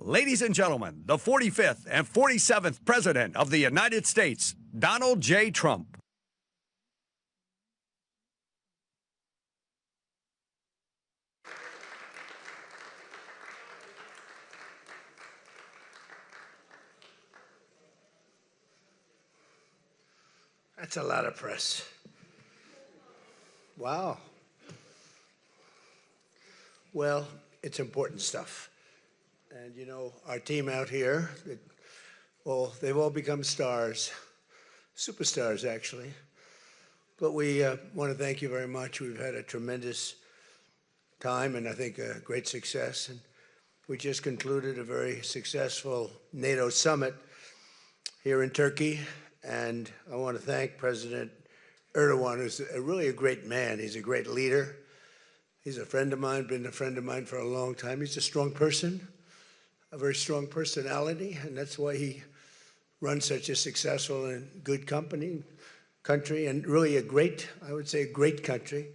Ladies and gentlemen, the 45th and 47th President of the United States, Donald J. Trump. That's a lot of press. Wow. Well, it's important stuff. And you know, our team out here, they've all become stars, superstars actually. But we want to thank you very much. We've had a tremendous time and I think a great success. And we just concluded a very successful NATO summit here in Turkey. And I want to thank President Erdogan, who's really a great man. He's a great leader. He's a friend of mine, been a friend of mine for a long time. He's a strong person, a very strong personality, and that's why he runs such a successful and good country, and really a great, I would say, a great country.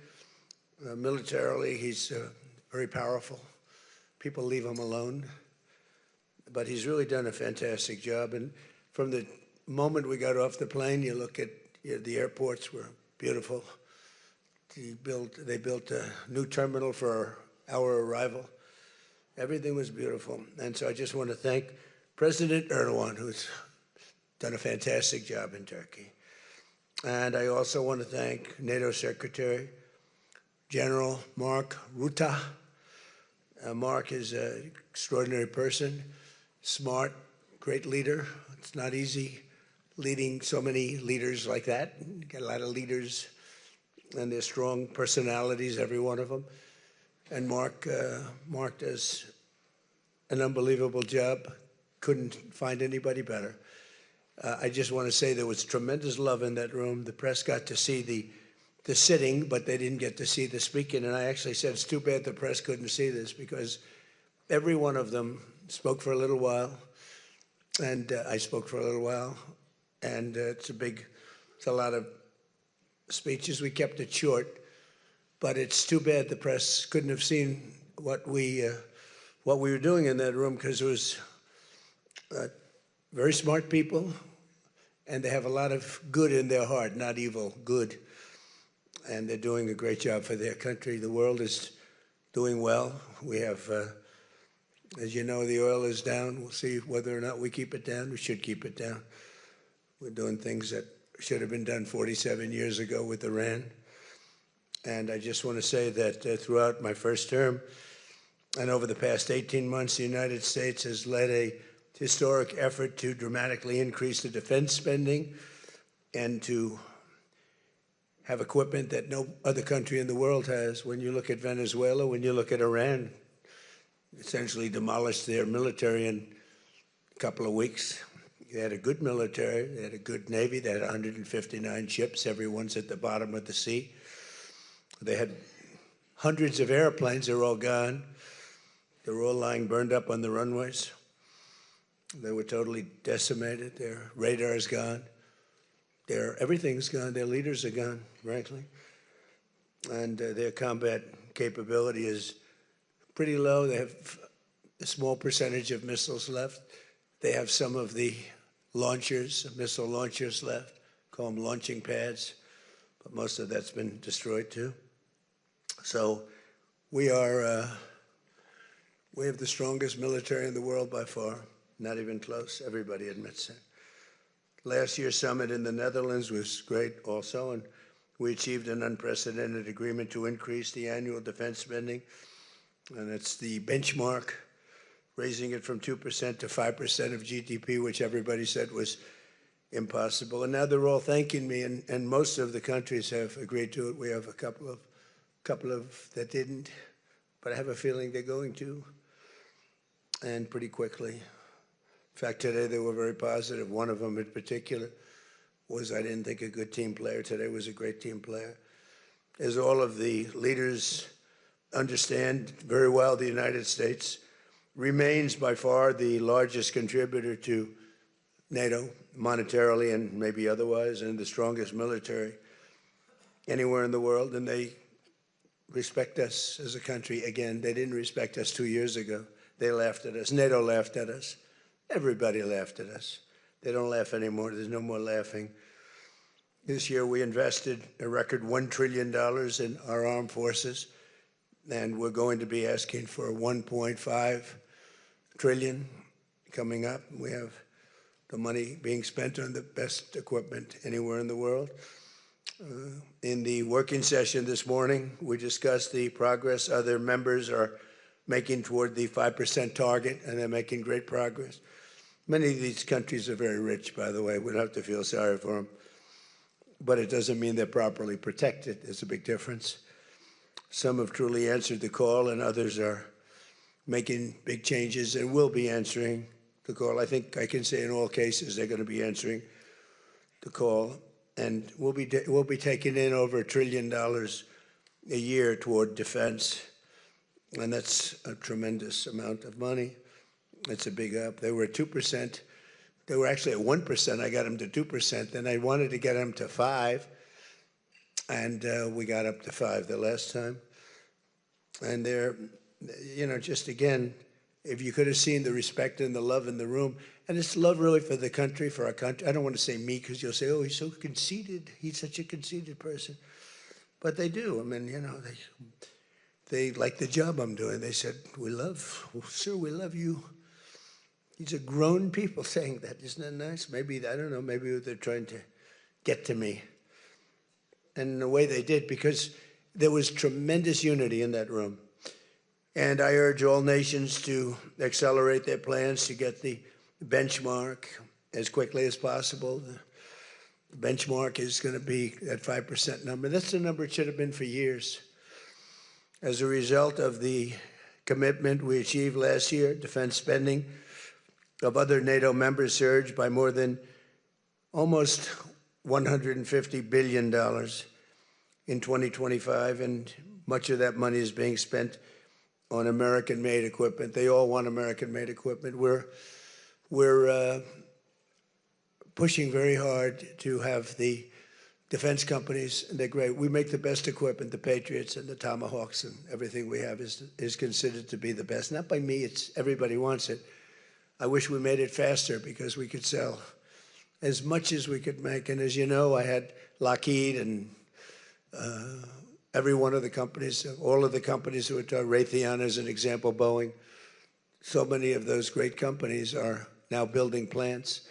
Militarily, he's very powerful. People leave him alone, but he's really done a fantastic job. And from the moment we got off the plane, you look at the airports were beautiful. They built a new terminal for our arrival. Everything was beautiful. And so I just want to thank President Erdogan, who's done a fantastic job in Turkey. And I also want to thank NATO Secretary General Mark Rutte. Mark is an extraordinary person, smart, great leader. It's not easy leading so many leaders like that. You get a lot of leaders, and they're strong personalities, every one of them. And Mark does an unbelievable job. Couldn't find anybody better. I just want to say there was tremendous love in that room. The press got to see the sitting, but they didn't get to see the speaking. And I actually said, it's too bad the press couldn't see this, because every one of them spoke for a little while, and I spoke for a little while. And it's a lot of speeches. We kept it short, but it's too bad the press couldn't have seen what we were doing in that room, because it was very smart people, and they have a lot of good in their heart, not evil, good. And they're doing a great job for their country. The world is doing well. We have, as you know, the oil is down. We'll see whether or not we keep it down. We should keep it down. We're doing things that should have been done 47 years ago with Iran. And I just want to say that throughout my first term and over the past 18 months, the United States has led a historic effort to dramatically increase the defense spending and to have equipment that no other country in the world has. When you look at Venezuela, when you look at Iran, essentially demolished their military in a couple of weeks. They had a good military, they had a good Navy, they had 159 ships, everyone's at the bottom of the sea. They had hundreds of airplanes, they're all gone. They were all lying burned up on the runways. They were totally decimated, their radar's gone. Everything's gone, their leaders are gone, frankly. And their combat capability is pretty low. They have a small percentage of missiles left. They have some of the missile launchers left, call them launching pads, but most of that's been destroyed too. So we have the strongest military in the world by far, not even close, everybody admits it. Last year's summit in the Netherlands was great also, and we achieved an unprecedented agreement to increase the annual defense spending, and it's the benchmark, raising it from 2% to 5% of GDP, which everybody said was impossible. And now they're all thanking me, and most of the countries have agreed to it. We have a couple of that didn't, but I have a feeling they're going to, and pretty quickly. In fact, today they were very positive. One of them in particular was, I didn't think, a good team player. Today was a great team player. As all of the leaders understand very well, the United States remains by far the largest contributor to NATO, monetarily and maybe otherwise, and the strongest military anywhere in the world. And they respect us as a country. Again, they didn't respect us 2 years ago. They laughed at us. NATO laughed at us. Everybody laughed at us. They don't laugh anymore. There's no more laughing. This year we invested a record $1 trillion in our armed forces, and we're going to be asking for $1.5 trillion coming up. We have the money being spent on the best equipment anywhere in the world. In the working session this morning, we discussed the progress other members are making toward the 5% target, and they're making great progress. Many of these countries are very rich, by the way. We don't have to feel sorry for them. But it doesn't mean they're properly protected. There's a big difference. Some have truly answered the call, and others are making big changes and will be answering the call. I think I can say in all cases they're going to be answering the call. And we'll be taking in over $1 trillion a year toward defense. And that's a tremendous amount of money. It's a big up. They were at 2%. They were actually at 1%. I got them to 2%. Then I wanted to get them to 5%. And we got up to 5% the last time. And they're, you know, just again, if you could have seen the respect and the love in the room, and it's love really for the country, for our country. I don't want to say me because you'll say, oh, he's so conceited. He's such a conceited person. But they do. I mean, you know, they like the job I'm doing. They said, sir, we love you. These are grown people saying that. Isn't that nice? Maybe, I don't know, maybe they're trying to get to me. And in the way they did, because there was tremendous unity in that room. And I urge all nations to accelerate their plans to get the benchmark as quickly as possible. The benchmark is going to be that 5% number. That's the number it should have been for years. As a result of the commitment we achieved last year, defense spending of other NATO members surged by more than almost $150 billion in 2025, and much of that money is being spent on American-made equipment. They all want American-made equipment. We're pushing very hard to have the defense companies, and they're great. We make the best equipment, the Patriots and the Tomahawks, and everything we have is considered to be the best. Not by me, it's everybody wants it. I wish we made it faster because we could sell as much as we could make. And as you know, I had Lockheed and every one of the companies, all of the companies who are Raytheon as an example, Boeing. So many of those great companies are now building plants.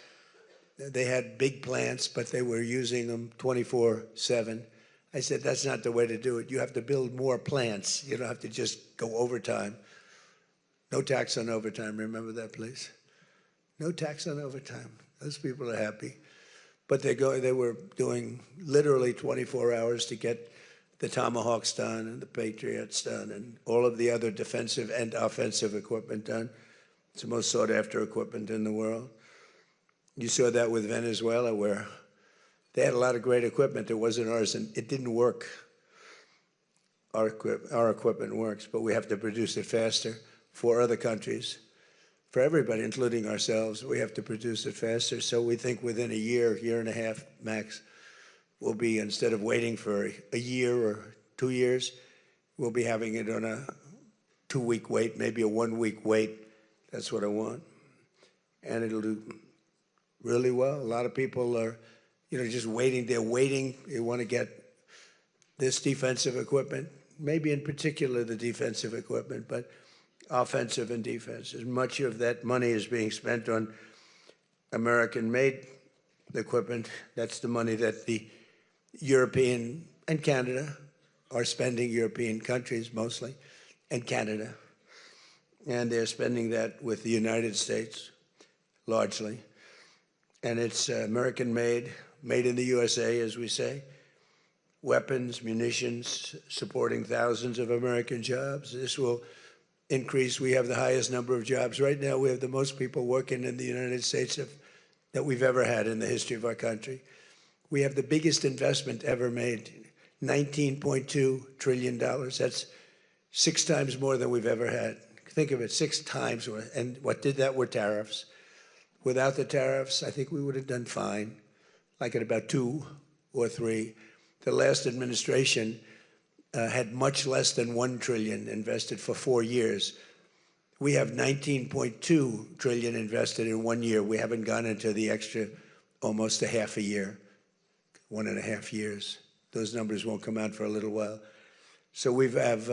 They had big plants, but they were using them 24/7. I said, that's not the way to do it. You have to build more plants. You don't have to just go overtime. No tax on overtime. Remember that, please? No tax on overtime. Those people are happy. But they were doing literally 24 hours to get the Tomahawks done and the Patriots done and all of the other defensive and offensive equipment done. It's the most sought after equipment in the world. You saw that with Venezuela, where they had a lot of great equipment. It wasn't ours, and it didn't work. Our equipment works, but we have to produce it faster for other countries. For everybody, including ourselves, we have to produce it faster. So we think within a year, year and a half max, we'll be, instead of waiting for a year or 2 years, we'll be having it on a 2-week wait, maybe a 1-week wait. That's what I want. And it'll do really well. A lot of people are, just waiting. They're waiting. They want to get this defensive equipment, maybe in particular the defensive equipment, but offensive and defensive. Much of that money is being spent on American-made equipment. That's the money that the European and Canada are spending, European countries mostly, and Canada. And they're spending that with the United States, largely. And it's American-made, made in the USA, as we say. Weapons, munitions, supporting thousands of American jobs. This will increase. We have the highest number of jobs. Right now, we have the most people working in the United States that we've ever had in the history of our country. We have the biggest investment ever made, $19.2 trillion. That's 6 times more than we've ever had. Think of it, 6 times more. And what did that were tariffs. Without the tariffs, I think we would have done fine, like at about 2 or 3. The last administration had much less than $1 trillion invested for 4 years. We have 19.2 trillion invested in 1 year. We haven't gone into the extra almost a half a year, 1.5 years. Those numbers won't come out for a little while. So we have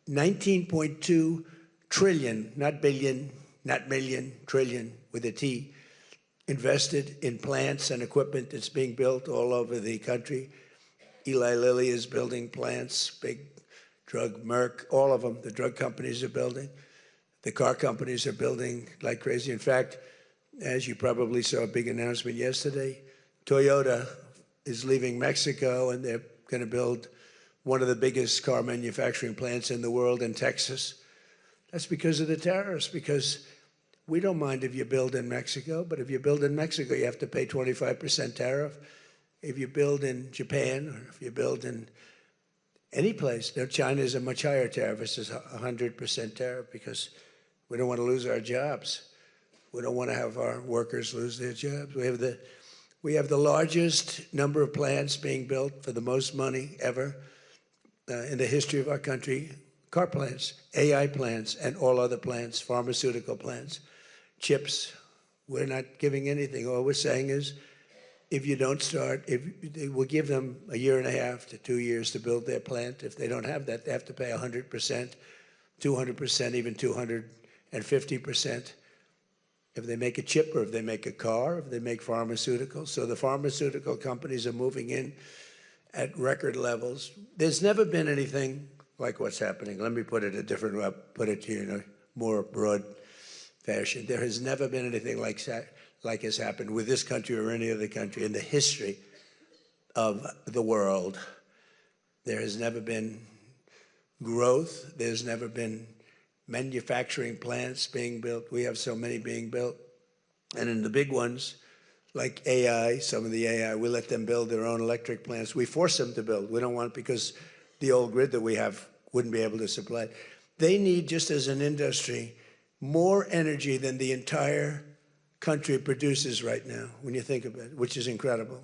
19.2 trillion, not billion, not million, trillion with a T, invested in plants and equipment that's being built all over the country. Eli Lilly is building plants, big drug, Merck, all of them, the drug companies are building. The car companies are building like crazy. In fact, as you probably saw a big announcement yesterday, Toyota is leaving Mexico and they're going to build one of the biggest car manufacturing plants in the world in Texas. That's because of the tariffs, because we don't mind if you build in Mexico, but if you build in Mexico, you have to pay 25% tariff. If you build in Japan, or if you build in any place, now China is a much higher tariff. It's 100% tariff because we don't want to lose our jobs. We don't want to have our workers lose their jobs. We have the largest number of plants being built for the most money ever in the history of our country. Car plants, AI plants, and all other plants, pharmaceutical plants, chips. We're not giving anything. All we're saying is, if you don't start, we'll give them 1.5 to 2 years to build their plant. If they don't have that, they have to pay 100%, 200%, even 250%. If they make a chip, or if they make a car, if they make pharmaceuticals. So the pharmaceutical companies are moving in at record levels. There's never been anything like what's happening. Let me put it a different way, put it to you in a more broad fashion. There has never been anything like has happened with this country or any other country in the history of the world. There has never been growth. There's never been manufacturing plants being built. We have so many being built. And in the big ones, like AI, some of the AI, we let them build their own electric plants. We force them to build. We don't want, because the old grid that we have wouldn't be able to supply. They need, just as an industry, more energy than the entire country produces right now, when you think of it, which is incredible.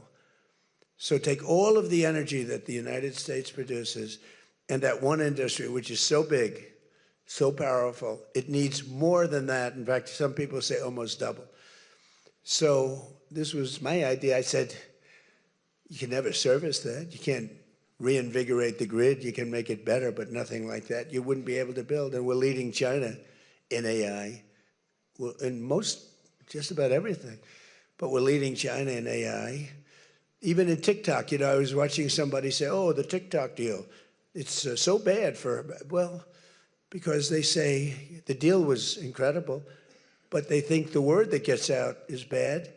So take all of the energy that the United States produces, and that one industry, which is so big, so powerful, it needs more than that. In fact, some people say almost double. So this was my idea. I said, you can never service that. You can't reinvigorate the grid. You can make it better, but nothing like that. You wouldn't be able to build. And we're leading China in AI, well, in just about everything. But we're leading China in AI. Even in TikTok, I was watching somebody say, oh, the TikTok deal, it's so bad for, well, because they say the deal was incredible, but they think the word that gets out is bad,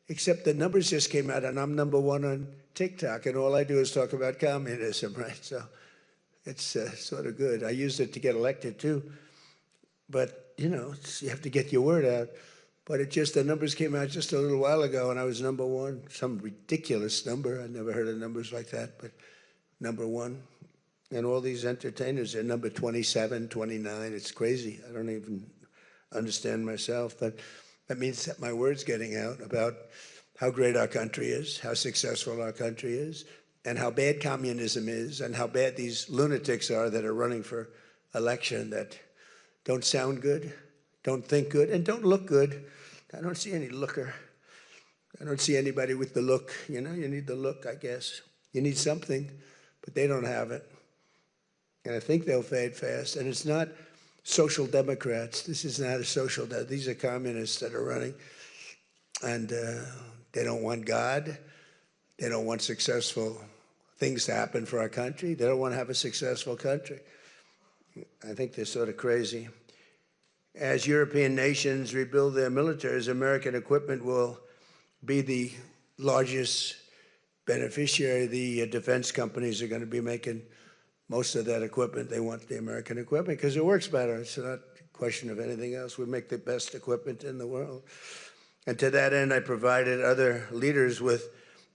except the numbers just came out, and I'm #1 on TikTok, and all I do is talk about communism, right? So it's sort of good. I used it to get elected, too. But, you have to get your word out. But the numbers came out just a little while ago, and I was #1, some ridiculous number. I never heard of numbers like that, but #1. And all these entertainers are number 27, 29. It's crazy. I don't even understand myself. But that means that my word's getting out about how great our country is, how successful our country is, and how bad communism is, and how bad these lunatics are that are running for election that don't sound good, don't think good, and don't look good. I don't see any looker. I don't see anybody with the look. You need the look, I guess. You need something, but they don't have it. And I think they'll fade fast. And it's not social democrats. This is not a social democrat. These are communists that are running. And they don't want God. They don't want successful things to happen for our country. They don't want to have a successful country. I think they're sort of crazy. As European nations rebuild their militaries, American equipment will be the largest beneficiary. The defense companies are going to be making most of that equipment. They want the American equipment because it works better. It's not a question of anything else. We make the best equipment in the world. And to that end, I provided other leaders with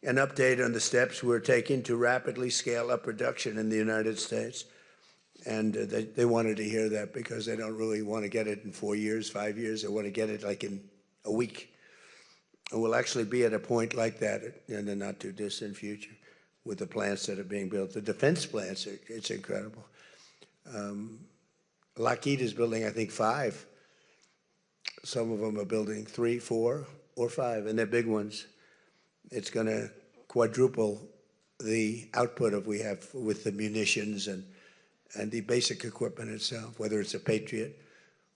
an update on the steps we're taking to rapidly scale up production in the United States. And they wanted to hear that because they don't really want to get it in 4 years, 5 years. They want to get it like in a week. And we'll actually be at a point like that in the not too distant future with the plants that are being built. The defense plants, it's incredible. Lockheed is building, I think, 5 Some of them are building 3, 4, or 5, and they're big ones. It's going to quadruple the output of we have with the munitions and the basic equipment itself, whether it's a Patriot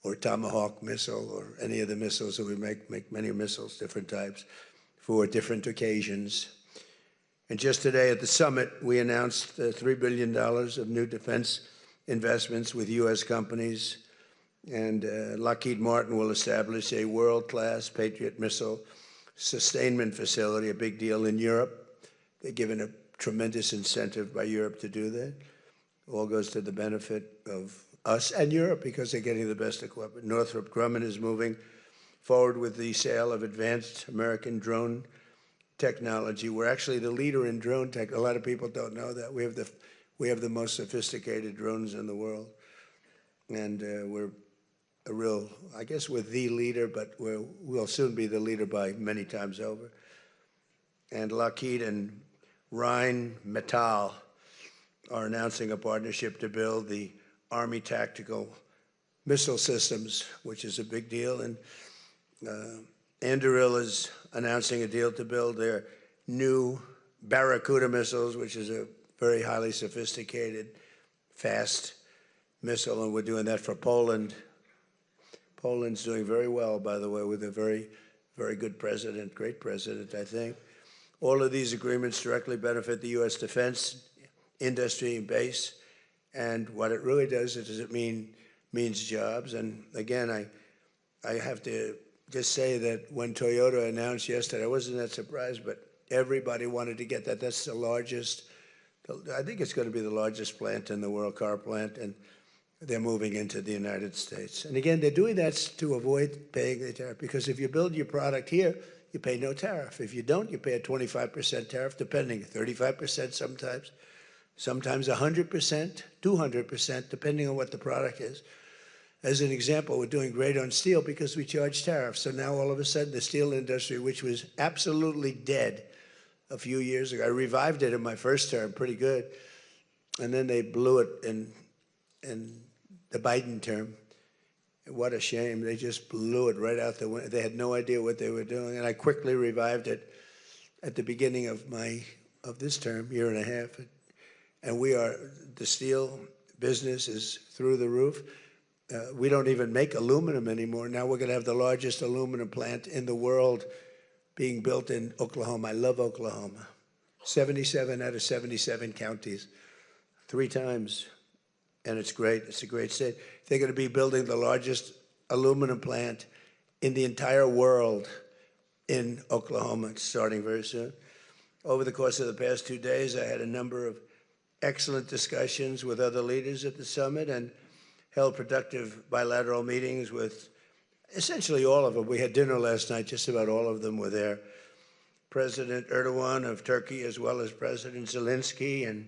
or Tomahawk missile or any of the missiles that we make many missiles, different types, for different occasions. And just today at the summit, we announced $3 billion of new defense investments with U.S. companies. And Lockheed Martin will establish a world-class Patriot missile sustainment facility, a big deal in Europe. They're given a tremendous incentive by Europe to do that. All goes to the benefit of us and Europe because they're getting the best equipment. Northrop Grumman is moving forward with the sale of advanced American drone technology. We're actually the leader in drone tech. A lot of people don't know that. We have the most sophisticated drones in the world. And we're a real, I guess we're the leader, but we'll soon be the leader by many times over. And Lockheed and Rheinmetall are announcing a partnership to build the Army Tactical Missile Systems, which is a big deal. And Anduril is announcing a deal to build their new Barracuda missiles, which is a very highly sophisticated, fast missile, and we're doing that for Poland. Poland's doing very well, by the way, with a very, very good president, great president, I think. All of these agreements directly benefit the U.S. defense industry and base, and what it really does is it means jobs. And again, I have to just say that when Toyota announced yesterday, I wasn't that surprised, but everybody wanted to get that. That's the largest, I think it's going to be the largest plant in the world, car plant, and they're moving into the United States. And again, they're doing that to avoid paying the tariff, because if you build your product here, you pay no tariff. If you don't, you pay a 25% tariff, depending, 35% sometimes 100%, 200%, depending on what the product is. As an example, we're doing great on steel because we charge tariffs. So now all of a sudden the steel industry, which was absolutely dead a few years ago, I revived it in my first term, pretty good. And then they blew it in the Biden term. What a shame. They just blew it right out the window. They had no idea what they were doing. And I quickly revived it at the beginning of this term, year and a half. And the steel business is through the roof. We don't even make aluminum anymore. Now we're going to have the largest aluminum plant in the world being built in Oklahoma. I love Oklahoma. 77 out of 77 counties, 3 times. And it's great. It's a great state. They're going to be building the largest aluminum plant in the entire world in Oklahoma. It's starting very soon. Over the course of the past 2 days, I had a number of excellent discussions with other leaders at the summit and held productive bilateral meetings with essentially all of them. We had dinner last night. Just about all of them were there. President Erdogan of Turkey, as well as President Zelensky, and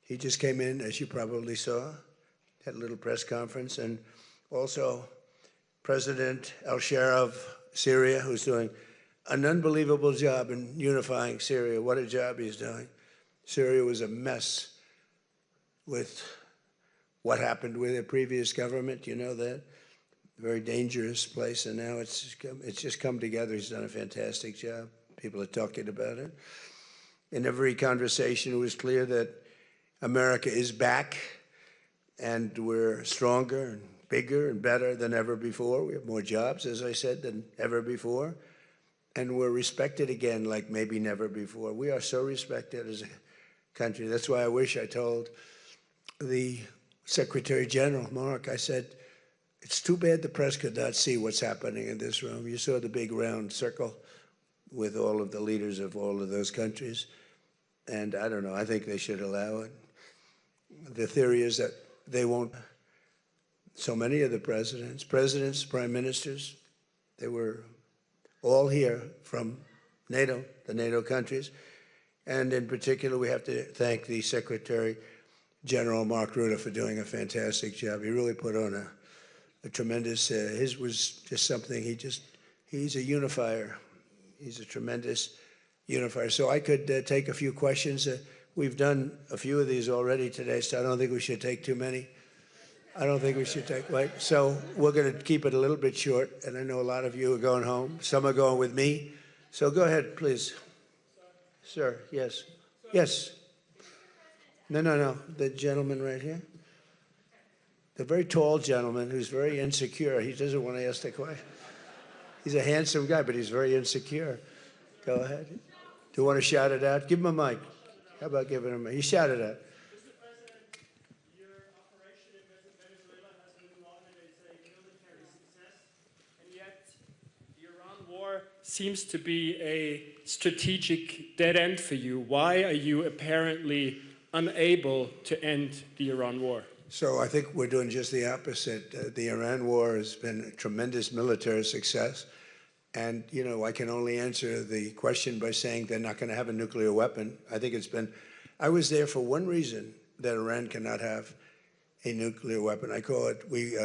he just came in, as you probably saw, had a little press conference, and also President al-Shara of Syria, who's doing an unbelievable job in unifying Syria. What a job he's doing. Syria was a mess with what happened with the previous government, you know that. Very dangerous place, and now it's just come together. He's done a fantastic job. People are talking about it. In every conversation, it was clear that America is back, and we're stronger and bigger and better than ever before. We have more jobs, as I said, than ever before. And we're respected again like maybe never before. We are so respected as a country. That's why I wish I told the Secretary General, Mark, I said, it's too bad the press could not see what's happening in this room. You saw the big round circle with all of the leaders of all of those countries. And I don't know, I think they should allow it. The theory is that they won't. So many of the presidents, prime ministers, they were all here from NATO, the NATO countries. And in particular, we have to thank the Secretary General Mark Rutte for doing a fantastic job. He really put on a tremendous, his was just something, he's a unifier. He's a tremendous unifier. So I could take a few questions. We've done a few of these already today, so I don't think we should take too many. I don't think we should take, wait. So we're going to keep it a little bit short, and I know a lot of you are going home. Some are going with me. So go ahead, please. Sir, yes. Yes. No. The gentleman right here. The very tall gentleman who's very insecure. He doesn't want to ask the question. He's a handsome guy, but he's very insecure. Go ahead. Do you want to shout it out? Give him a mic. How about giving him a mic? You shout it out. Seems to be a strategic dead end for you. Why are you apparently unable to end the Iran war? So I think we're doing just the opposite. The Iran war has been a tremendous military success. And, you know, I can only answer the question by saying they're not going to have a nuclear weapon. I think it's been, I was there for one reason, that Iran cannot have a nuclear weapon. I call it, we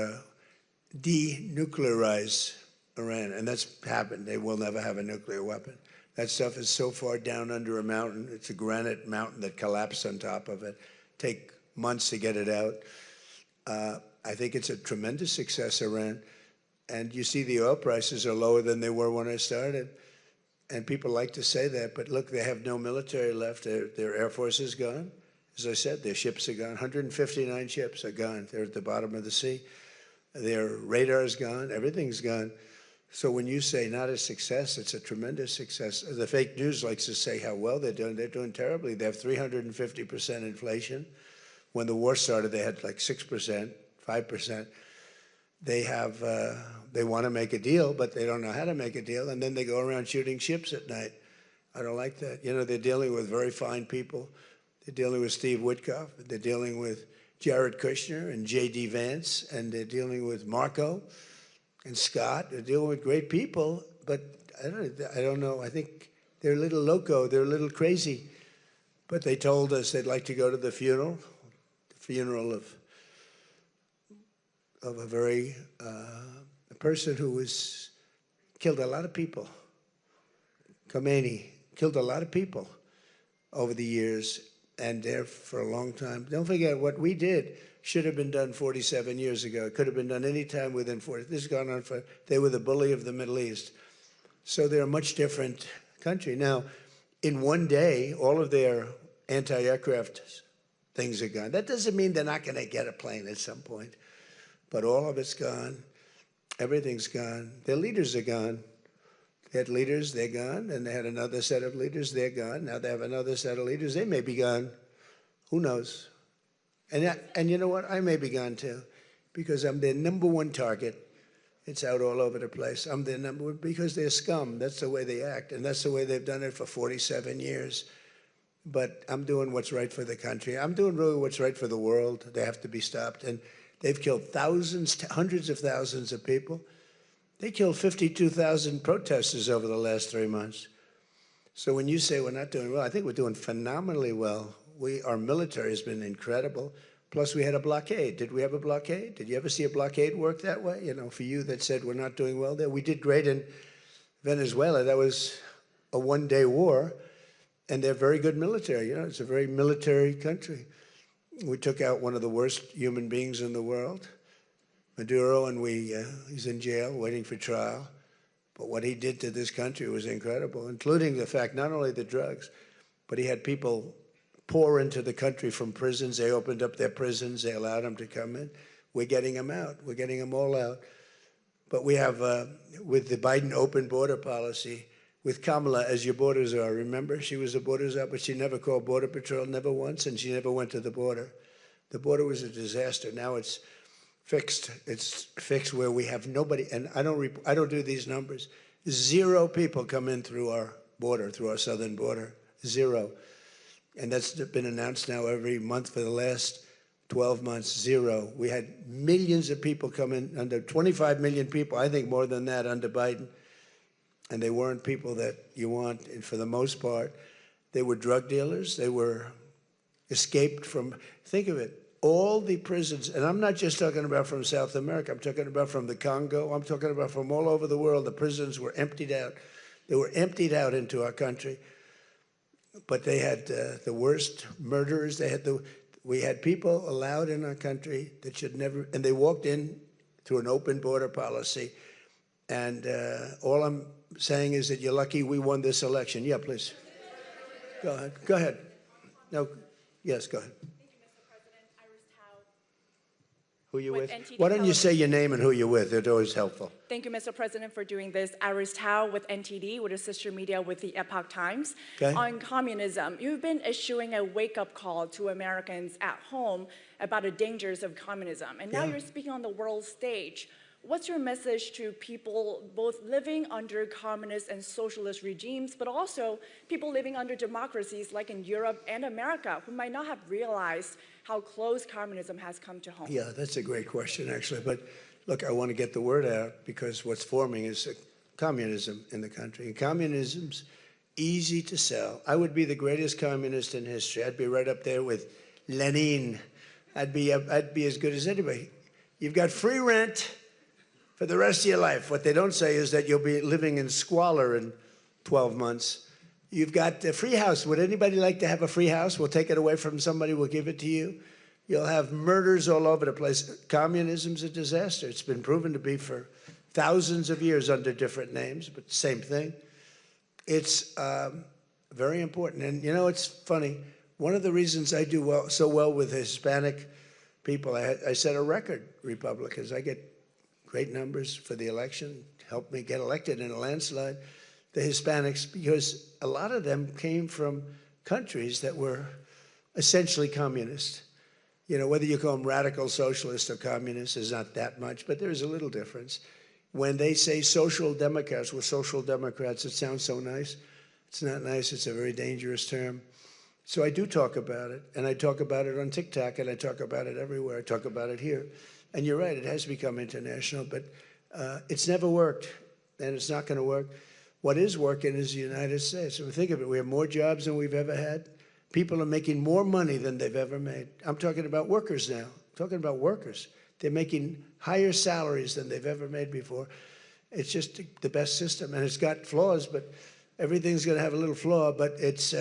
denuclearize Iran, and that's happened. They will never have a nuclear weapon. That stuff is so far down under a mountain. It's a granite mountain that collapsed on top of it. Take months to get it out. I think it's a tremendous success, Iran. And you see the oil prices are lower than they were when I started. And people like to say that, but look, they have no military left. Their Air Force is gone. As I said, their ships are gone. 159 ships are gone. They're at the bottom of the sea. Their radar is gone. Everything's gone. So when you say not a success, it's a tremendous success. The fake news likes to say how well they're doing. They're doing terribly. They have 350% inflation. When the war started, they had like 6%, 5%. They have, they want to make a deal, but they don't know how to make a deal. And then they go around shooting ships at night. I don't like that. You know, they're dealing with very fine people. They're dealing with Steve Witkoff. They're dealing with Jared Kushner and J.D. Vance. And they're dealing with Marco and Scott. They're dealing with great people, but I don't know. I think they're a little loco. They're a little crazy. But they told us they'd like to go to the funeral of a very a person who was killed a lot of people. Khomeini killed a lot of people over the years, and there for a long time. Don't forget what we did. Should have been done 47 years ago. It could have been done any time within 40. This has gone on for, they were the bully of the Middle East. So they're a much different country. Now, in one day, all of their anti-aircraft things are gone. That doesn't mean they're not going to get a plane at some point. But all of it's gone. Everything's gone. Their leaders are gone. They had leaders, they're gone. And they had another set of leaders, they're gone. Now they have another set of leaders, they may be gone. Who knows? And you know what? I may be gone too, because I'm their number one target. It's out all over the place. I'm their number one because they're scum. That's the way they act, and that's the way they've done it for 47 years. But I'm doing what's right for the country. I'm doing really what's right for the world. They have to be stopped. And they've killed thousands, hundreds of thousands of people. They killed 52,000 protesters over the last 3 months. So when you say we're not doing well, I think we're doing phenomenally well. Our military has been incredible. Plus, we had a blockade. Did we have a blockade? Did you ever see a blockade work that way? You know, for you that said we're not doing well there. We did great in Venezuela. That was a one-day war, and they're very good military. You know, it's a very military country. We took out one of the worst human beings in the world, Maduro, and he's in jail waiting for trial. But what he did to this country was incredible, including the fact, not only the drugs, but he had people pour into the country from prisons. They opened up their prisons. They allowed them to come in. We're getting them out. We're getting them all out. But we have, with the Biden open border policy, with Kamala as your border czar, remember? She was a border czar, but she never called Border Patrol, never once, and she never went to the border. The border was a disaster. Now it's fixed. It's fixed where we have nobody, and I don't do these numbers. 0 people come in through our border, through our southern border. 0. And that's been announced now every month for the last 12 months, 0. We had millions of people come in, under 25 million people, I think more than that under Biden. And they weren't people that you want, and for the most part. They were drug dealers. They were escaped from, think of it, all the prisons, and I'm not just talking about from South America, I'm talking about from the Congo, I'm talking about from all over the world. The prisons were emptied out. They were emptied out into our country. But they had the worst murderers. They had We had people allowed in our country that should never, and they walked in through an open border policy. And all I'm saying is that you're lucky we won this election. Yeah, please. Go ahead. Go ahead. No. Yes, go ahead. Who you with? Why don't you say your name and who you're with? It's always helpful. Thank you, Mr. President, for doing this. Iris Tao with NTD, with a sister media with the Epoch Times. Okay. On communism, you've been issuing a wake-up call to Americans at home about the dangers of communism. And now you're speaking on the world stage. What's your message to people both living under communist and socialist regimes, but also people living under democracies like in Europe and America who might not have realized how close communism has come to home? Yeah, that's a great question, actually. But look, I want to get the word out because what's forming is communism in the country. And communism's easy to sell. I would be the greatest communist in history. I'd be right up there with Lenin. I'd be as good as anybody. You've got free rent for the rest of your life. What they don't say is that you'll be living in squalor in 12 months. You've got a free house. Would anybody like to have a free house? We'll take it away from somebody. We'll give it to you. You'll have murders all over the place. Communism's a disaster. It's been proven to be for thousands of years under different names, but same thing. It's very important. And, you know, it's funny. One of the reasons I do so well with Hispanic people, I set a record, Republicans. I get great numbers for the election, helped me get elected in a landslide, the Hispanics, because a lot of them came from countries that were essentially communist. You know, whether you call them radical socialists or communists is not that much, but there's a little difference. When they say social democrats, we're social democrats, it sounds so nice. It's not nice, it's a very dangerous term. So I do talk about it, and I talk about it on TikTok, and I talk about it everywhere. I talk about it here. And you're right, it has become international, but it's never worked, and it's not going to work. What is working is the United States. If we think of it, we have more jobs than we've ever had. People are making more money than they've ever made. I'm talking about workers now. I'm talking about workers. They're making higher salaries than they've ever made before. It's just the best system, and it's got flaws, but everything's going to have a little flaw, but it's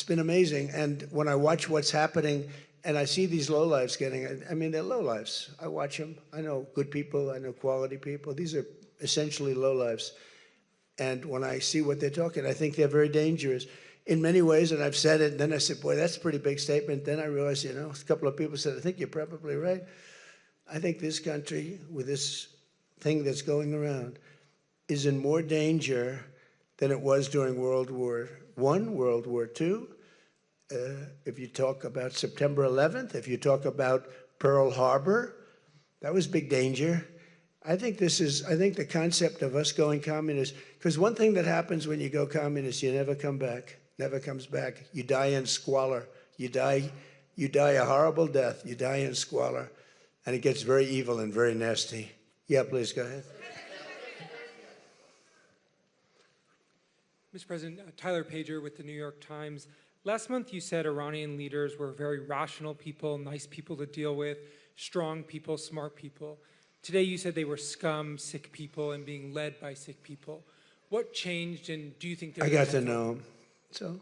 been amazing. And when I watch what's happening, and I see these lowlifes getting, I mean, they're lowlifes. I watch them. I know good people. I know quality people. These are essentially lowlifes. And when I see what they're talking, I think they're very dangerous in many ways. And I've said it, and then I said, boy, that's a pretty big statement. Then I realized, you know, a couple of people said, I think you're probably right. I think this country, with this thing that's going around, is in more danger than it was during World War I, World War II. If you talk about September 11th, if you talk about Pearl Harbor, that was big danger. I think the concept of us going communist, because one thing that happens when you go communist, you never come back, never comes back. You die in squalor. You die a horrible death. You die in squalor, and it gets very evil and very nasty. Yeah, please go ahead. Mr. President, Tyler Pager with the New York Times. Last month you said Iranian leaders were very rational people, nice people to deal with, strong people, smart people. Today you said they were scum, sick people, and being led by sick people. What changed, and do you think they're— I got to know them. So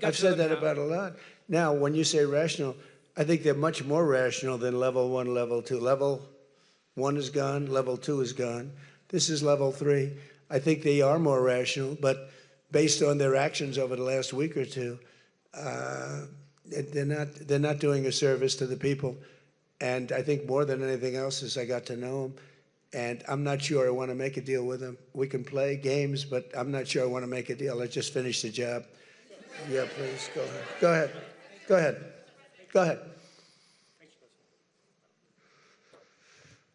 I've said that about a lot. Now, when you say rational, I think they're much more rational than level 1, level 2. Level 1 is gone, level 2 is gone. This is level 3. I think they are more rational, but based on their actions over the last week or two, they're not doing a service to the people. And I think more than anything else is I got to know them. And I'm not sure I want to make a deal with them. We can play games, but I'm not sure I want to make a deal. I just finished the job. Yeah, please, go ahead. Go ahead. Go ahead. Go ahead.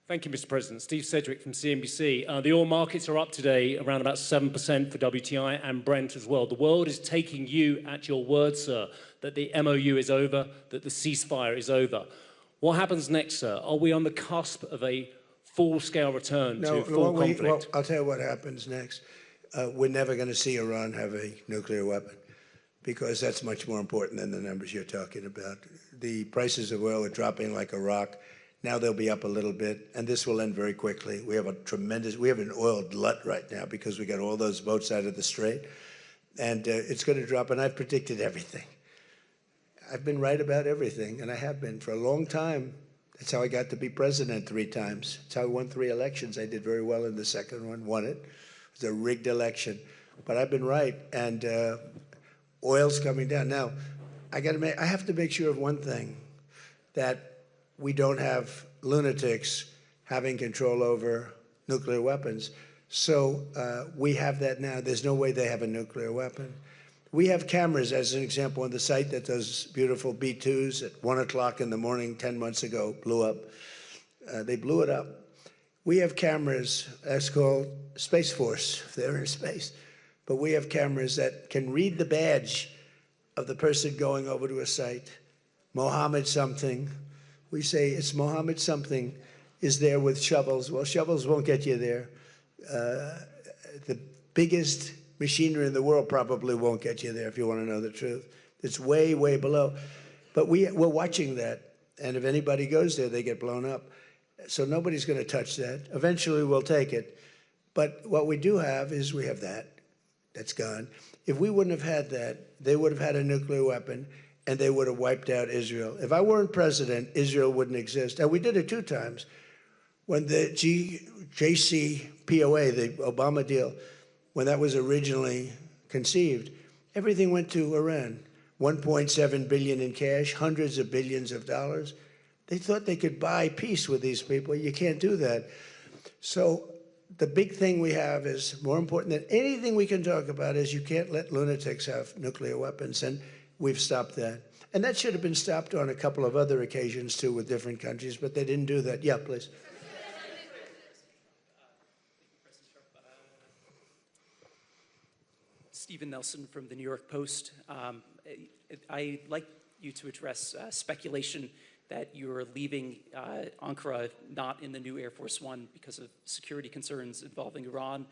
Thank you, Mr. President. Steve Sedgwick from CNBC. The oil markets are up today around about 7% for WTI and Brent as well. The world is taking you at your word, sir, that the MOU is over, that the ceasefire is over. What happens next, sir? Are we on the cusp of a full-scale return to full conflict? Well, I'll tell you what happens next. We're never going to see Iran have a nuclear weapon because that's much more important than the numbers you're talking about. The prices of oil are dropping like a rock. Now they'll be up a little bit, and this will end very quickly. We have an oil glut right now because we got all those boats out of the Strait, and it's going to drop, and I've predicted everything. I've been right about everything, and I have been for a long time. That's how I got to be president 3 times. That's how I won 3 elections. I did very well in the second one, won it. It was a rigged election. But I've been right, and oil's coming down. Now, I have to make sure of one thing, that we don't have lunatics having control over nuclear weapons. So we have that now. There's no way they have a nuclear weapon. We have cameras, as an example, on the site that those beautiful B-2s at 1 o'clock in the morning 10 months ago blew up. They blew it up. We have cameras, that's called Space Force, if they're in space. But we have cameras that can read the badge of the person going over to a site. Mohammed something. We say it's Mohammed something is there with shovels. Well, shovels won't get you there. The biggest machinery in the world probably won't get you there, if you want to know the truth. It's way, way below. But we're watching that. And if anybody goes there, they get blown up. So nobody's going to touch that. Eventually, we'll take it. But what we do have is we have that. That's gone. If we wouldn't have had that, they would have had a nuclear weapon, and they would have wiped out Israel. If I weren't president, Israel wouldn't exist. And we did it 2 times. When the JCPOA, the Obama deal, when that was originally conceived, everything went to Iran. 1.7 billion in cash, hundreds of billions of dollars. They thought they could buy peace with these people. You can't do that. So the big thing we have is, more important than anything we can talk about, is you can't let lunatics have nuclear weapons, and we've stopped that. And that should have been stopped on a couple of other occasions, too, with different countries, but they didn't do that. Yeah, please. Stephen Nelson from the New York Post. I'd like you to address speculation that you're leaving Ankara not in the new Air Force One because of security concerns involving Iran.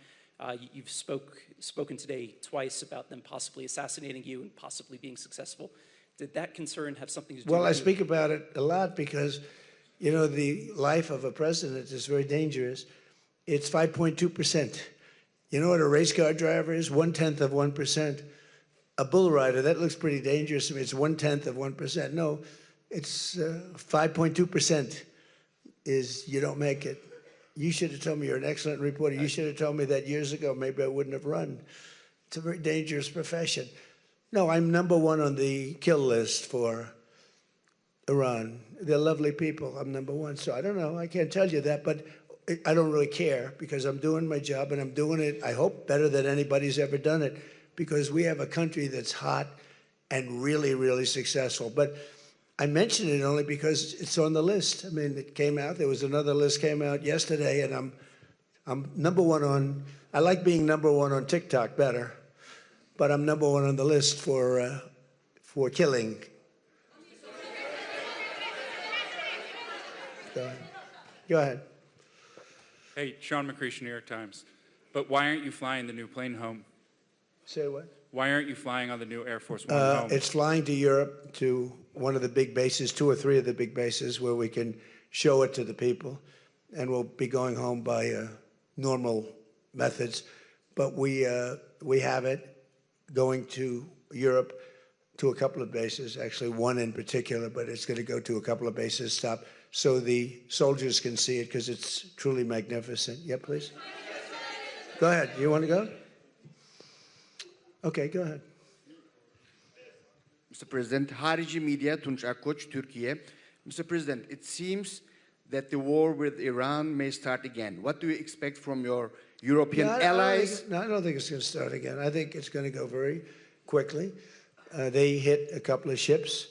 You've spoken today twice about them possibly assassinating you and possibly being successful. Did that concern have something to do with Well, I speak about it a lot because, you know, the life of a president is very dangerous. It's 5.2%. You know what a race car driver is? 1/10 of 1%. A bull rider, that looks pretty dangerous to me. It's 1/10 of 1%. No, it's 5.2% is you don't make it. You should have told me, you're an excellent reporter. You should have told me that years ago. Maybe I wouldn't have run. It's a very dangerous profession. No, I'm #1 on the kill list for Iran. They're lovely people. I'm #1. So I don't know. I can't tell you that, but I don't really care because I'm doing my job and I'm doing it, I hope, better than anybody's ever done it, because we have a country that's hot and really, really successful. But I mention it only because it's on the list. I mean, it came out. There was another list came out yesterday, and I'm #1 on. I like being #1 on TikTok better, but I'm #1 on the list for killing. Go ahead. Hey, Sean McCreesh, New York Times. But why aren't you flying the new plane home? Say what? Why aren't you flying on the new Air Force One home? It's flying to Europe, to one of the big bases, 2 or 3 of the big bases, where we can show it to the people. And we'll be going home by normal methods. But we have it going to Europe, to a couple of bases, actually 1 in particular, but it's going to go to a couple of bases, stop, so the soldiers can see it, because it's truly magnificent. Yeah, please. Go ahead. You want to go? Okay, go ahead. Mr. President, Harici Media, Tunç Akkoç, Türkiye. Mr. President, it seems that the war with Iran may start again. What do you expect from your European allies? I don't think it's going to start again. I think it's going to go very quickly. They hit a couple of ships,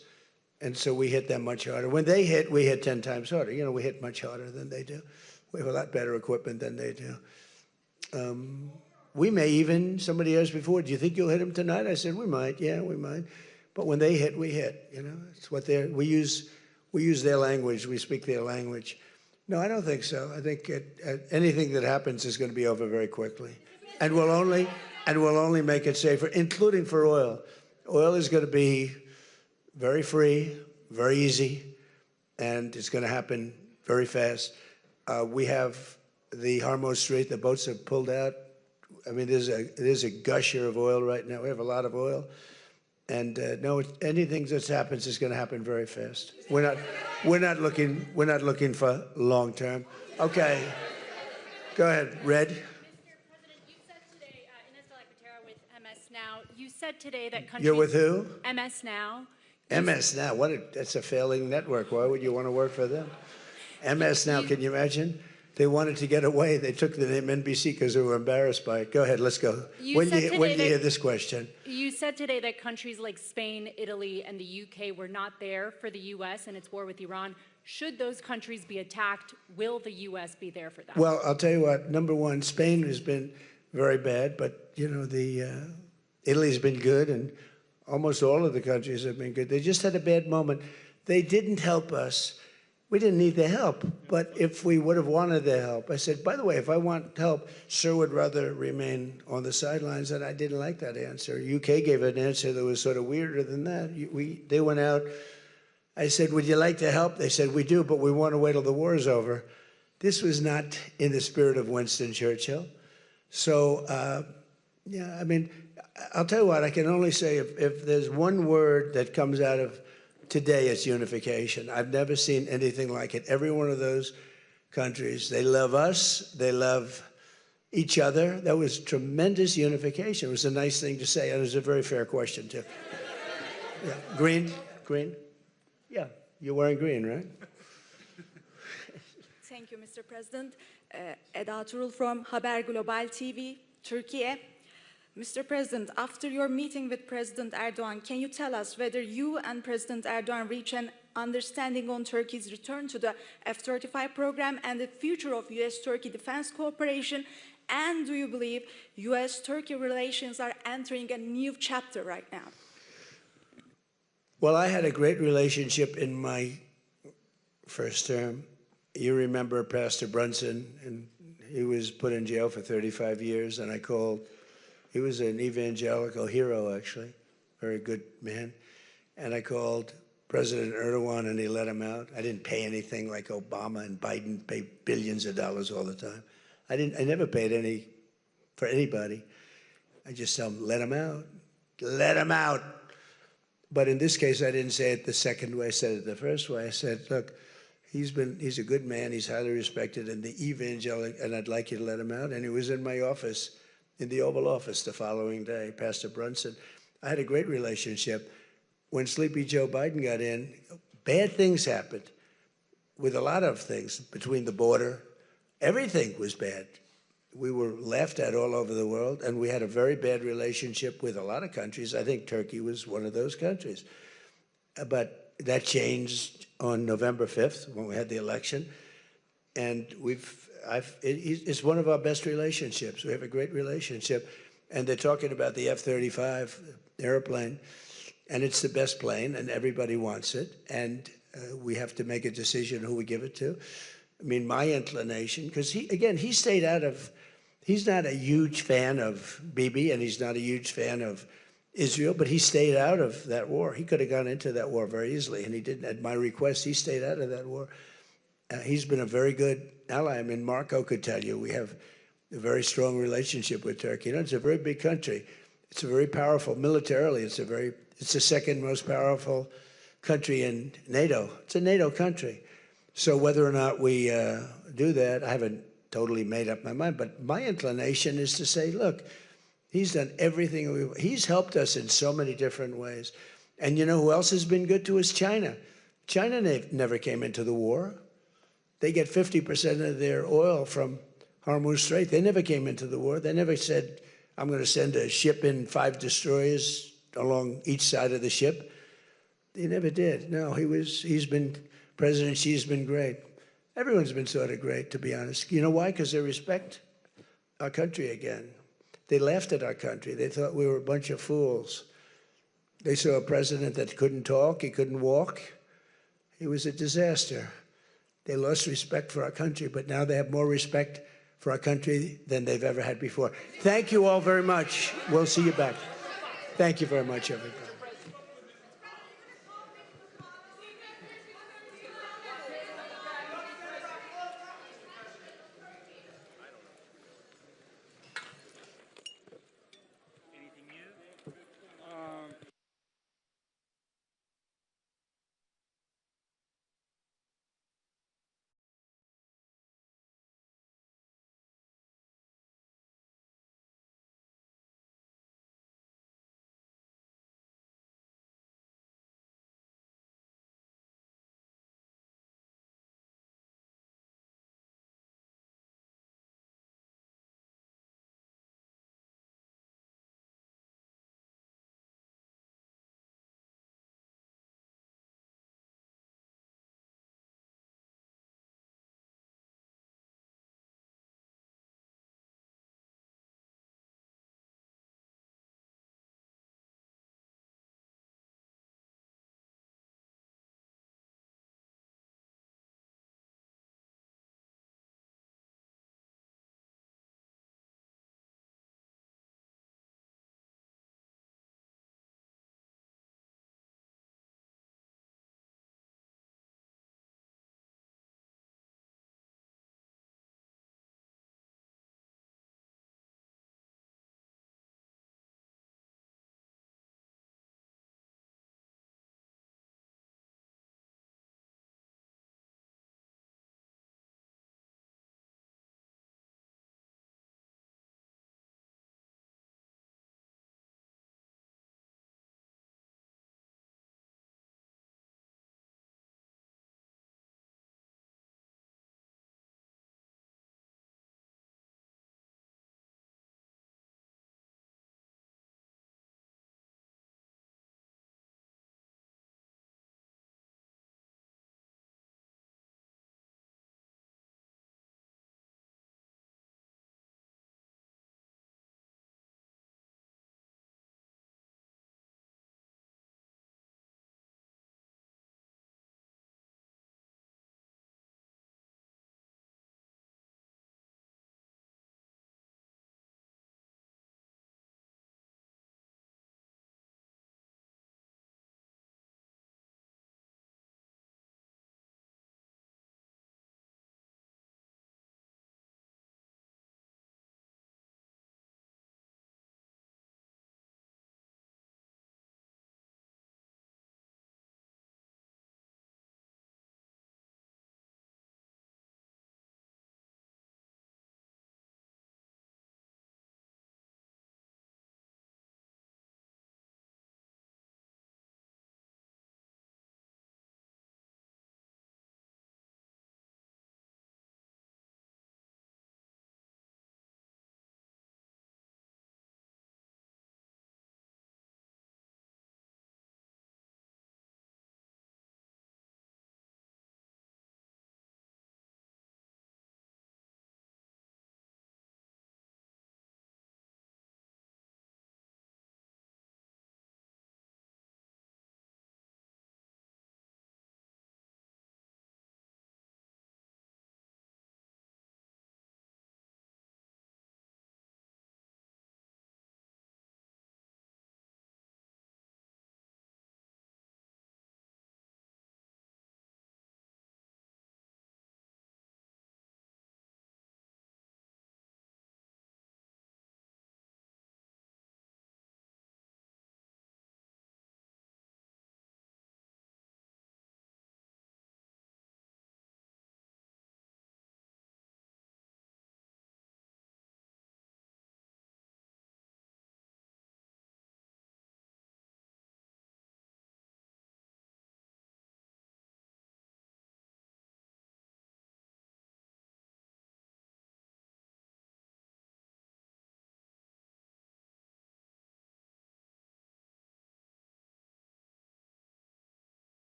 and so we hit them much harder. When they hit, we hit 10 times harder. You know, we hit much harder than they do. We have a lot better equipment than they do. We may even, somebody asked before, do you think you'll hit them tonight? I said, we might. Yeah, we might. But when they hit, we hit. You know, it's what we use their language. We speak their language. No, I don't think so. I think anything that happens is going to be over very quickly, and we'll only make it safer, including for oil. Oil is going to be very free, very easy, and it's going to happen very fast. We have the Hormuz Strait. The boats have pulled out. I mean, there's a gusher of oil right now. We have a lot of oil, And no, anything that happens is going to happen very fast. We're not looking for long term. Okay, go ahead, Red. Mr. President, you said today, Ines de la Cuetara with MS Now, you said today that countries... You're with who? MS Now. MS Now. That's a failing network. Why would you want to work for them? MS Now. Can you imagine? They wanted to get away. They took the name NBC because they were embarrassed by it. Go ahead, let's go. When do you hear this question? You said today that countries like Spain, Italy, and the UK were not there for the U.S. and its war with Iran. Should those countries be attacked, will the U.S. be there for that? Well, I'll tell you what. Number one, Spain has been very bad, but, you know, Italy's been good, and almost all of the countries have been good. They just had a bad moment. They didn't help us. We didn't need their help, but if we would have wanted their help, I said, by the way, if I want help, Sir would rather remain on the sidelines, and I didn't like that answer. UK gave an answer that was sort of weirder than that. They went out. I said, would you like to help? They said, we do, but we want to wait till the war is over. This was not in the spirit of Winston Churchill. So, yeah, I mean, I'll tell you what, I can only say if there's one word that comes out of today, it's unification. I've never seen anything like it. Every one of those countries, they love us, they love each other. That was tremendous unification. It was a nice thing to say, and it was a very fair question, too. Yeah. Green? Green? Yeah, you're wearing green, right? Thank you, Mr. President. Eda Turul from Haber Global TV, Turkey. Mr. President, after your meeting with President Erdogan, can you tell us whether you and President Erdogan reach an understanding on Turkey's return to the F-35 program and the future of U.S.-Turkey defense cooperation? And do you believe U.S.-Turkey relations are entering a new chapter right now? Well, I had a great relationship in my first term. You remember Pastor Brunson, and he was put in jail for 35 years, and I called. He was an evangelical hero, actually, very good man. And I called President Erdogan, and he let him out. I didn't pay anything like Obama and Biden pay billions of dollars all the time. I never paid any for anybody. I just tell him, let him out. Let him out. But in this case, I didn't say it the second way. I said it the first way. I said, look, he's a good man. He's highly respected in the evangelical, and I'd like you to let him out. And he was in my office, in the Oval Office the following day, Pastor Brunson. I had a great relationship. When Sleepy Joe Biden got in, bad things happened with a lot of things between the border. Everything was bad. We were laughed at all over the world, and we had a very bad relationship with a lot of countries. I think Turkey was one of those countries. But that changed on November 5th when we had the election. And it's one of our best relationships. We have a great relationship. And they're talking about the F-35 airplane, and it's the best plane, and everybody wants it. And we have to make a decision who we give it to. I mean, my inclination, because he stayed out of, he's not a huge fan of Bibi, and he's not a huge fan of Israel, but he stayed out of that war. He could have gone into that war very easily, and he didn't. At my request, he stayed out of that war. He's been a very good ally. I mean, Marco could tell you we have a very strong relationship with Turkey. You know, it's a very big country. It's a very powerful militarily. It's the second most powerful country in NATO. It's a NATO country. So whether or not we do that, I haven't totally made up my mind. But my inclination is to say, look, he's done everything. He's helped us in so many different ways. And you know who else has been good to us? China. China never came into the war. They get 50% of their oil from Hormuz Strait. They never came into the war. They never said, I'm going to send a ship in 5 destroyers along each side of the ship. They never did. No, President Xi's been great. Everyone's been sort of great, to be honest. You know why? Because they respect our country again. They laughed at our country. They thought we were a bunch of fools. They saw a president that couldn't talk, he couldn't walk. He was a disaster. They lost respect for our country, but now they have more respect for our country than they've ever had before. Thank you all very much. We'll see you back. Thank you very much, everybody.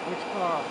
Which car?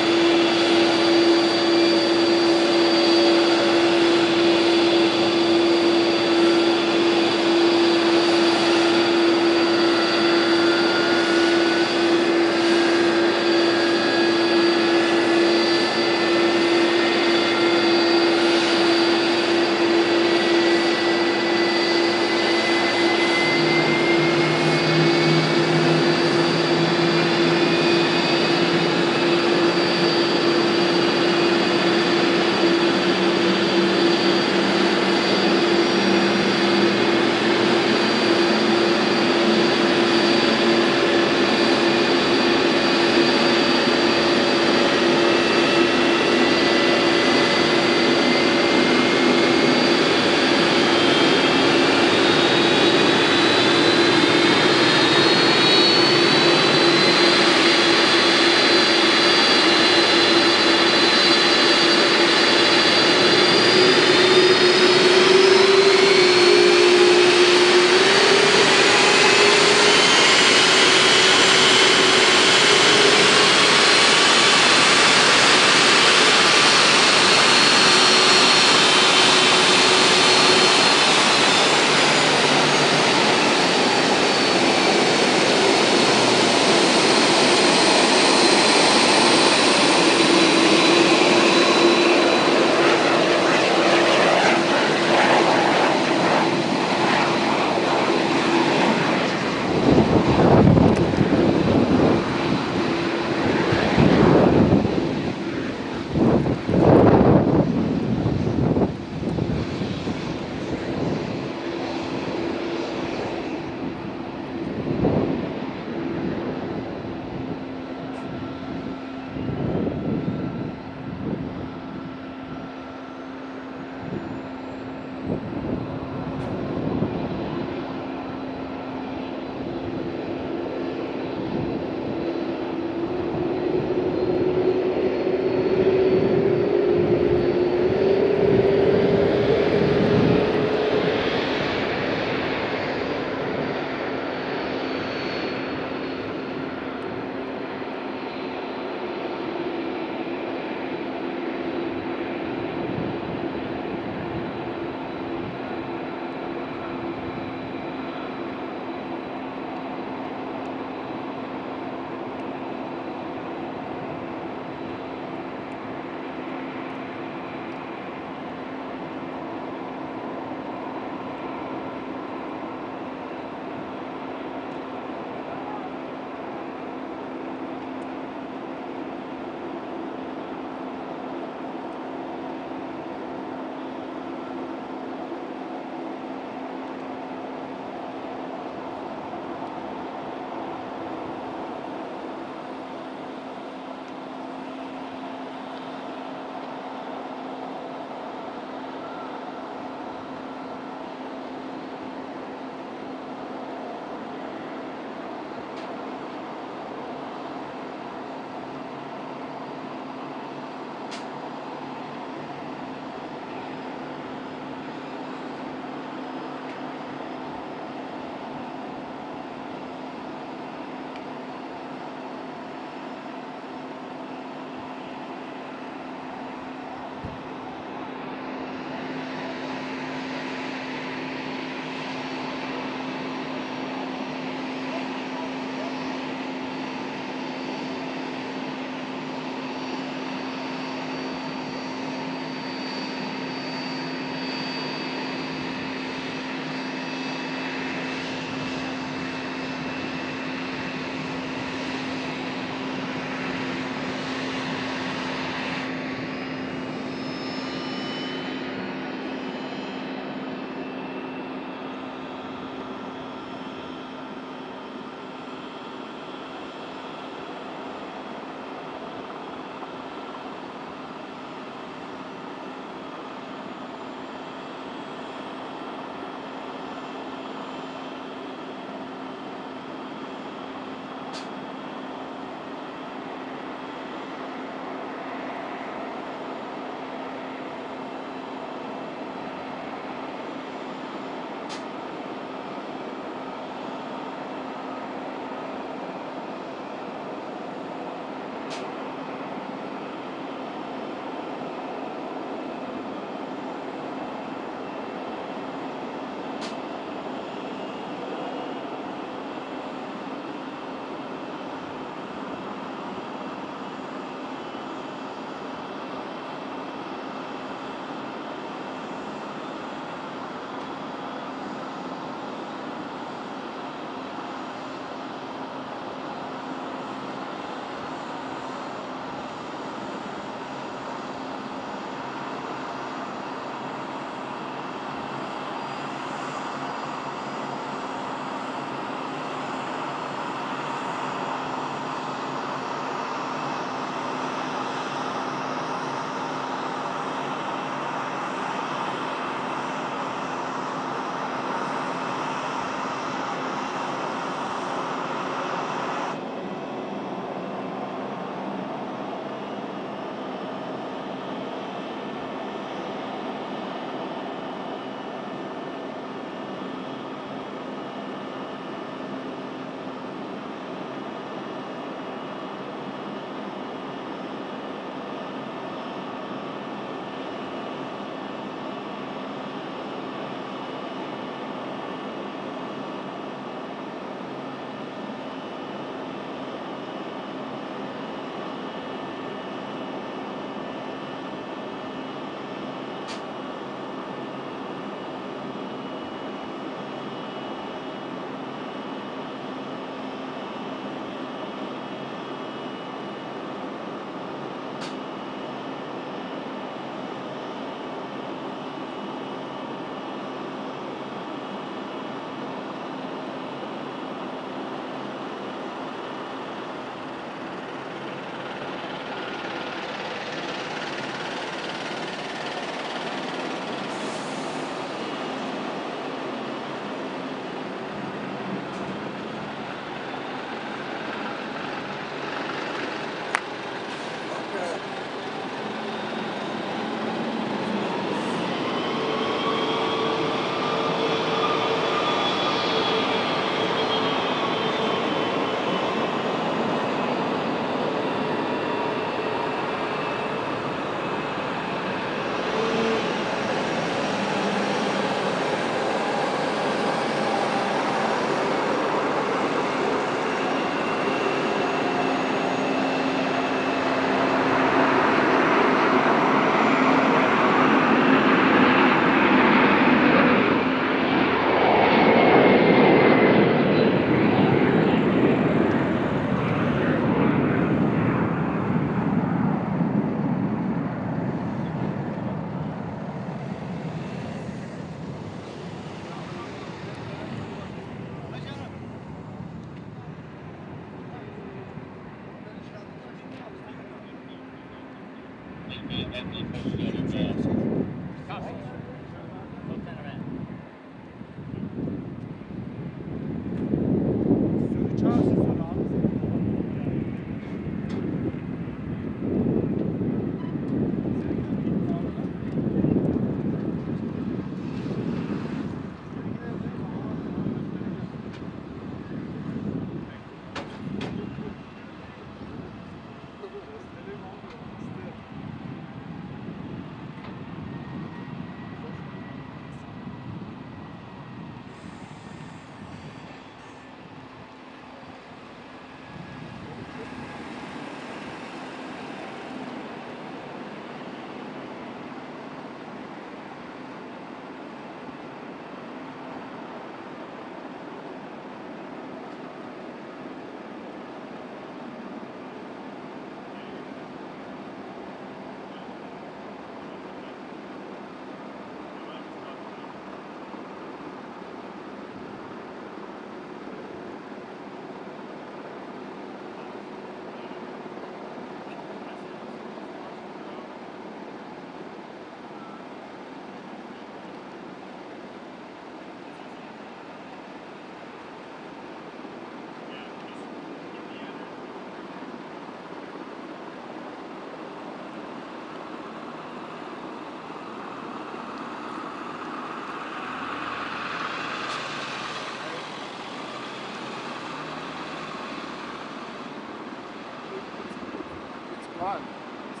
gone. It's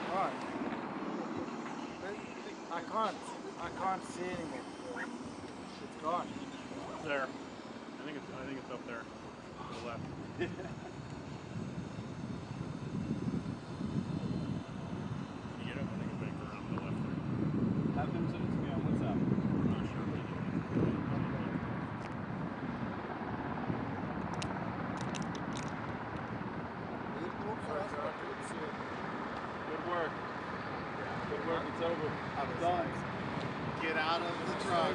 gone. I can't see anymore. It's gone. It's there. I think it's up there. To the left. Have him send it to me on WhatsApp. I'm not sure. Good work. Good work. It's over. I'm done. Get out of the truck.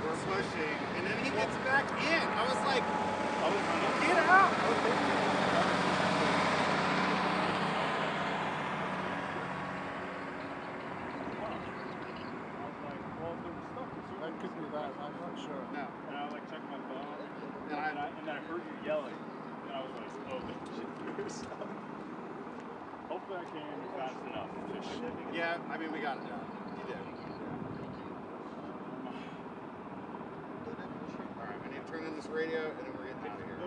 We're pushing. And then he gets back in. I was like, get out. That could be that. I'm not sure. No. And I like checked my phone, and then I heard you yelling, and I was like, oh, shit. Hopefully I came fast enough. Yeah, I mean, we got it done. You did. Alright, we need to turn in this radio, and then we're getting out of here.